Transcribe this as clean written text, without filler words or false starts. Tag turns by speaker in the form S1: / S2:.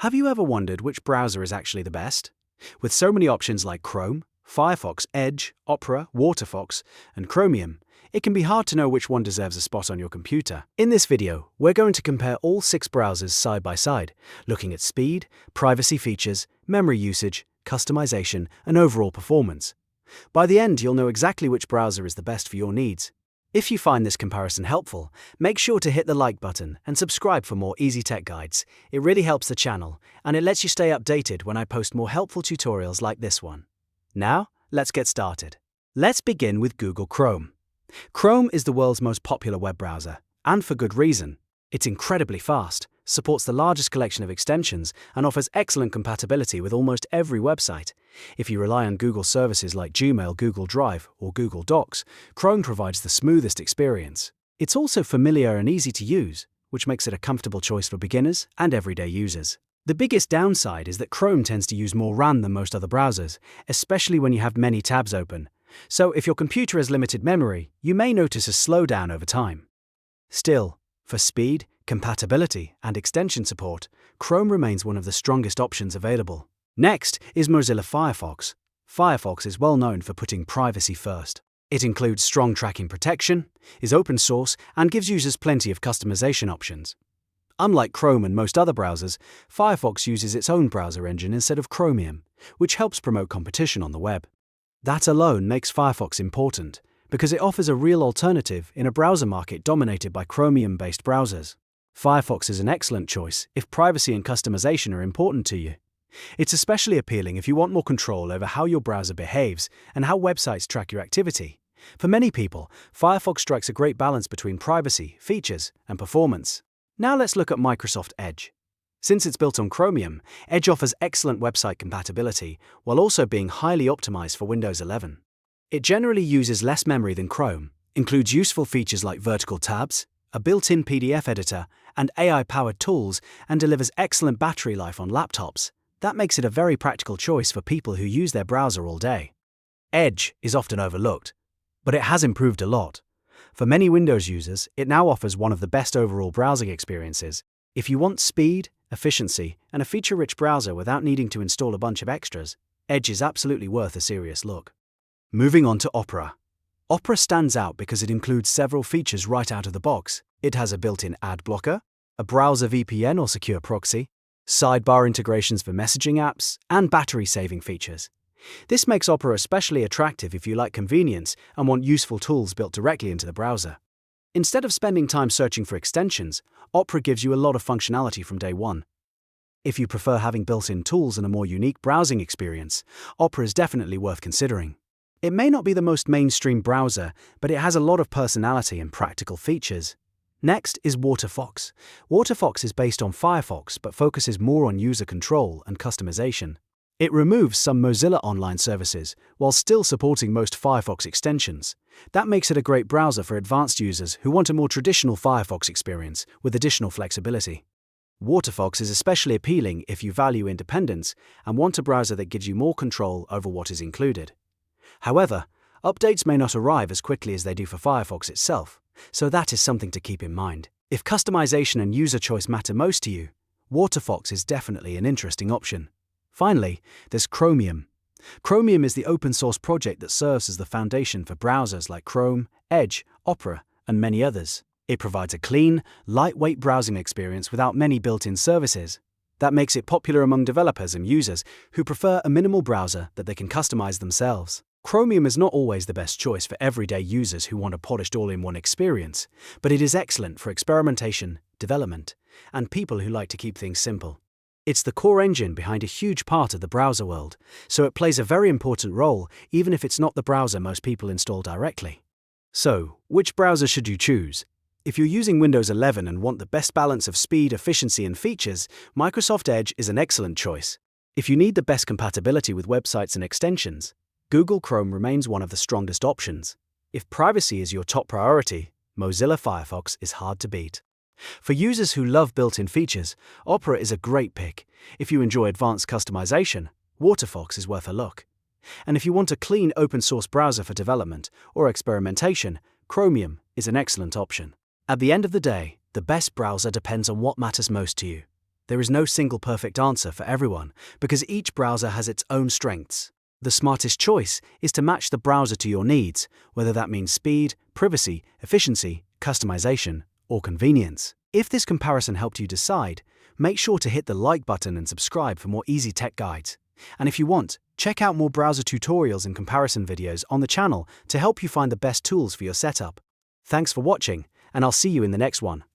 S1: Have you ever wondered which browser is actually the best? With so many options like Chrome, Firefox, Edge, Opera, Waterfox, and Chromium, it can be hard to know which one deserves a spot on your computer. In this video, we're going to compare all 6 browsers side by side, looking at speed, privacy features, memory usage, customization, and overall performance. By the end, you'll know exactly which browser is the best for your needs. If you find this comparison helpful, make sure to hit the like button and subscribe for more easy tech guides. It really helps the channel, and it lets you stay updated when I post more helpful tutorials like this one. Now, let's get started. Let's begin with Google Chrome. Chrome is the world's most popular web browser, and for good reason. It's incredibly fast, supports the largest collection of extensions, and offers excellent compatibility with almost every website. If you rely on Google services like Gmail, Google Drive, or Google Docs, Chrome provides the smoothest experience. It's also familiar and easy to use, which makes it a comfortable choice for beginners and everyday users. The biggest downside is that Chrome tends to use more RAM than most other browsers, especially when you have many tabs open. So if your computer has limited memory, you may notice a slowdown over time. Still, for speed, compatibility, and extension support, Chrome remains one of the strongest options available. Next is Mozilla Firefox. Firefox is well known for putting privacy first. It includes strong tracking protection, is open source, and gives users plenty of customization options. Unlike Chrome and most other browsers, Firefox uses its own browser engine instead of Chromium, which helps promote competition on the web. That alone makes Firefox important, because it offers a real alternative in a browser market dominated by Chromium-based browsers. Firefox is an excellent choice if privacy and customization are important to you. It's especially appealing if you want more control over how your browser behaves and how websites track your activity. For many people, Firefox strikes a great balance between privacy, features, and performance. Now let's look at Microsoft Edge. Since it's built on Chromium, Edge offers excellent website compatibility while also being highly optimized for Windows 11. It generally uses less memory than Chrome, includes useful features like vertical tabs, a built-in PDF editor, and AI-powered tools, and delivers excellent battery life on laptops. That makes it a very practical choice for people who use their browser all day. Edge is often overlooked, but it has improved a lot. For many Windows users, it now offers one of the best overall browsing experiences. If you want speed, efficiency, and a feature-rich browser without needing to install a bunch of extras, Edge is absolutely worth a serious look. Moving on to Opera. Opera stands out because it includes several features right out of the box. It has a built-in ad blocker, a browser VPN or secure proxy, sidebar integrations for messaging apps, and battery-saving features. This makes Opera especially attractive if you like convenience and want useful tools built directly into the browser. Instead of spending time searching for extensions, Opera gives you a lot of functionality from day one. If you prefer having built-in tools and a more unique browsing experience, Opera is definitely worth considering. It may not be the most mainstream browser, but it has a lot of personality and practical features. Next is Waterfox. Waterfox is based on Firefox but focuses more on user control and customization. It removes some Mozilla online services while still supporting most Firefox extensions. That makes it a great browser for advanced users who want a more traditional Firefox experience with additional flexibility. Waterfox is especially appealing if you value independence and want a browser that gives you more control over what is included. However, updates may not arrive as quickly as they do for Firefox itself, so that is something to keep in mind. If customization and user choice matter most to you, Waterfox is definitely an interesting option. Finally, there's Chromium. Chromium is the open-source project that serves as the foundation for browsers like Chrome, Edge, Opera, and many others. It provides a clean, lightweight browsing experience without many built-in services. That makes it popular among developers and users who prefer a minimal browser that they can customize themselves. Chromium is not always the best choice for everyday users who want a polished all-in-one experience, but it is excellent for experimentation, development, and people who like to keep things simple. It's the core engine behind a huge part of the browser world, so it plays a very important role even if it's not the browser most people install directly. So, which browser should you choose? If you're using Windows 11 and want the best balance of speed, efficiency, and features, Microsoft Edge is an excellent choice. If you need the best compatibility with websites and extensions, Google Chrome remains one of the strongest options. If privacy is your top priority, Mozilla Firefox is hard to beat. For users who love built-in features, Opera is a great pick. If you enjoy advanced customization, Waterfox is worth a look. And if you want a clean open-source browser for development or experimentation, Chromium is an excellent option. At the end of the day, the best browser depends on what matters most to you. There is no single perfect answer for everyone because each browser has its own strengths. The smartest choice is to match the browser to your needs, whether that means speed, privacy, efficiency, customization, or convenience. If this comparison helped you decide, make sure to hit the like button and subscribe for more easy tech guides. And if you want, check out more browser tutorials and comparison videos on the channel to help you find the best tools for your setup. Thanks for watching, and I'll see you in the next one.